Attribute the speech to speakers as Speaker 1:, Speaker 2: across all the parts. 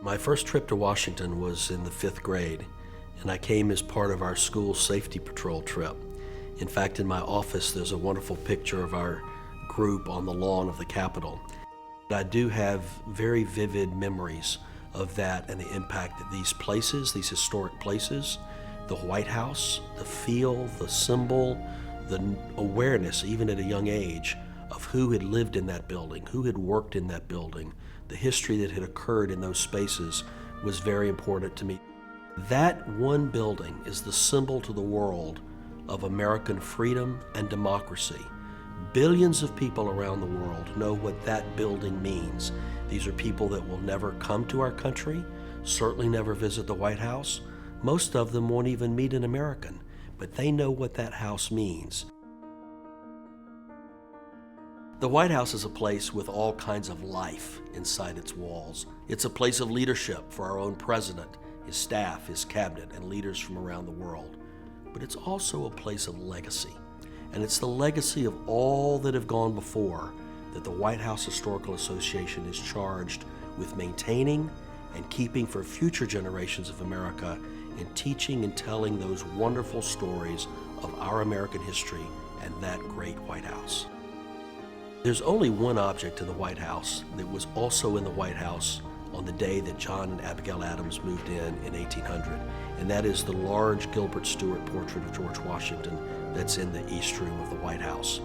Speaker 1: My first trip to Washington was in the 5th grade, and I came as part of our school safety patrol trip. In fact, in my office, there's a wonderful picture of our group on the lawn of the Capitol. I do have very vivid memories of that and the impact that these places, these historic places, the White House, the feel, the symbol, the awareness, even at a young age, of who had lived in that building, who had worked in that building, the history that had occurred in those spaces was very important to me. That one building is the symbol to the world of American freedom and democracy. Billions of people around the world know what that building means. These are people that will never come to our country, certainly never visit the White House. Most of them won't even meet an American, but they know what that house means. The White House is a place with all kinds of life inside its walls. It's a place of leadership for our own president, his staff, his cabinet, and leaders from around the world. But it's also a place of legacy. And it's the legacy of all that have gone before that the White House Historical Association is charged with maintaining and keeping for future generations of America, and teaching and telling those wonderful stories of our American history and that great White House. There's only one object in the White House that was also in the White House on the day that John and Abigail Adams moved in 1800, and that is the large Gilbert Stuart portrait of George Washington that's in the East Room of the White House.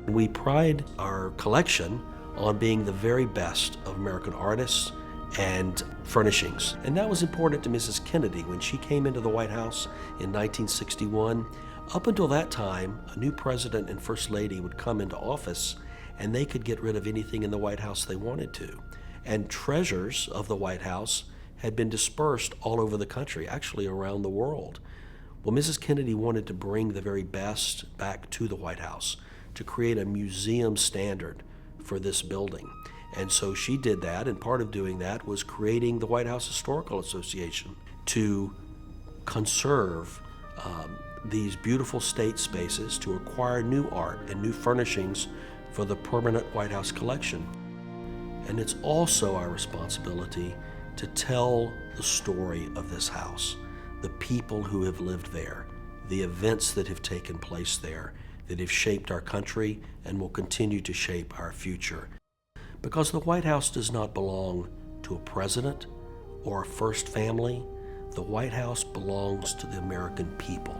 Speaker 1: We pride our collection on being the very best of American artists and furnishings. And that was important to Mrs. Kennedy when she came into the White House in 1961. Up until that time, a new president and first lady would come into office and they could get rid of anything in the White House they wanted to. And treasures of the White House had been dispersed all over the country, actually around the world. Well, Mrs. Kennedy wanted to bring the very best back to the White House, to create a museum standard for this building. And so she did that, and part of doing that was creating the White House Historical Association to conserve these beautiful state spaces, to acquire new art and new furnishings for the permanent White House collection. And it's also our responsibility to tell the story of this house, the people who have lived there, the events that have taken place there, that have shaped our country and will continue to shape our future. Because the White House does not belong to a president or a first family. The White House belongs to the American people.